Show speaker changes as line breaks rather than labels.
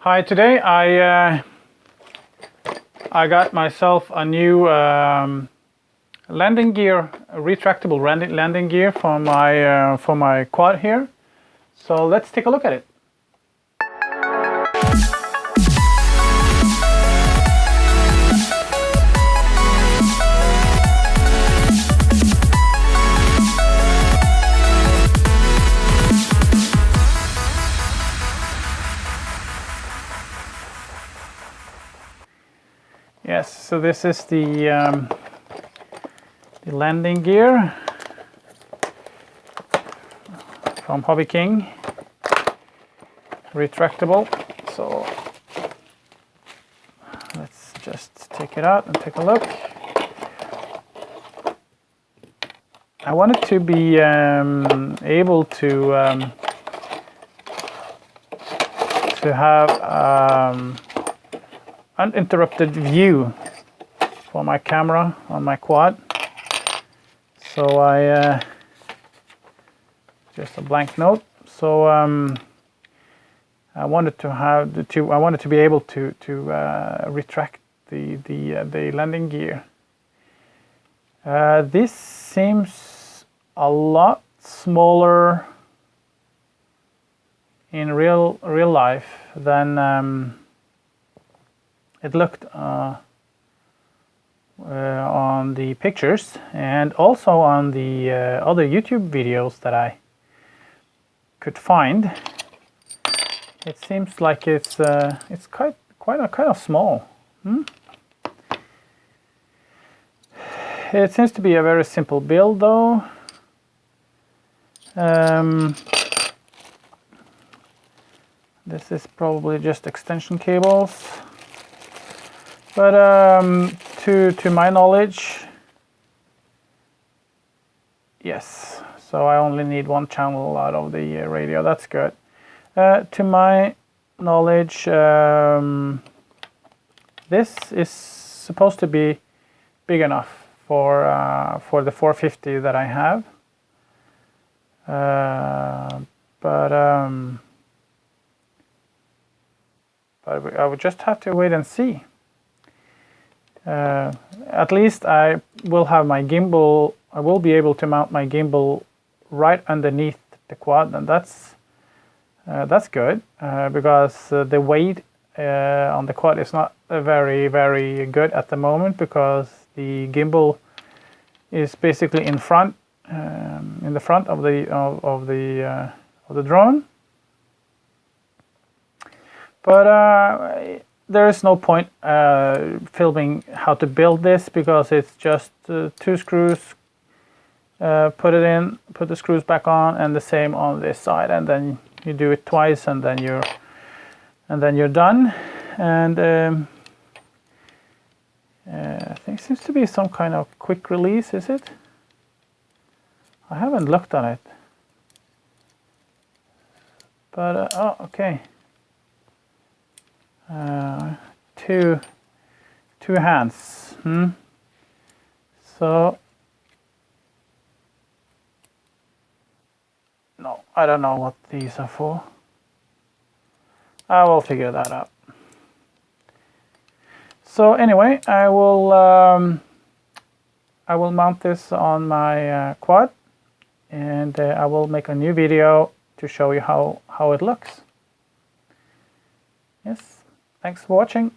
Hi, today I got myself a new landing gear, a retractable landing gear for my quad here. So let's take a look at it. Yes, so this is the landing gear from Hobby King, retractable. So let's just take it out and take a look. I wanted to be able to have uninterrupted view for my camera on my quad. So I just a blank note. So I wanted to be able to retract the landing gear. This seems a lot smaller in real life than it looked on the pictures, and also on the other YouTube videos that I could find. It seems like it's kind of small. It seems to be a very simple build, though. This is probably just extension cables. But to my knowledge, yes. So I only need one channel out of the radio. That's good. To my knowledge, this is supposed to be big enough for the 450 that I have. But I would just have to wait and see. At least I will have my gimbal. I will be able to mount my gimbal right underneath the quad, and that's good because the weight on the quad is not very good at the moment, because the gimbal is basically in front, in the front of the drone. But there is no point filming how to build this, because it's just 2 screws, put it in, put the screws back on, and the same on this side, and then you do it twice, and then you're done. And I think it seems to be some kind of quick release. Is it? I haven't looked at it, but oh, okay. Two hands. So no, I don't know what these are for. I will figure that out. So anyway, I will mount this on my quad, and I will make a new video to show you how it looks. Yes. Thanks for watching.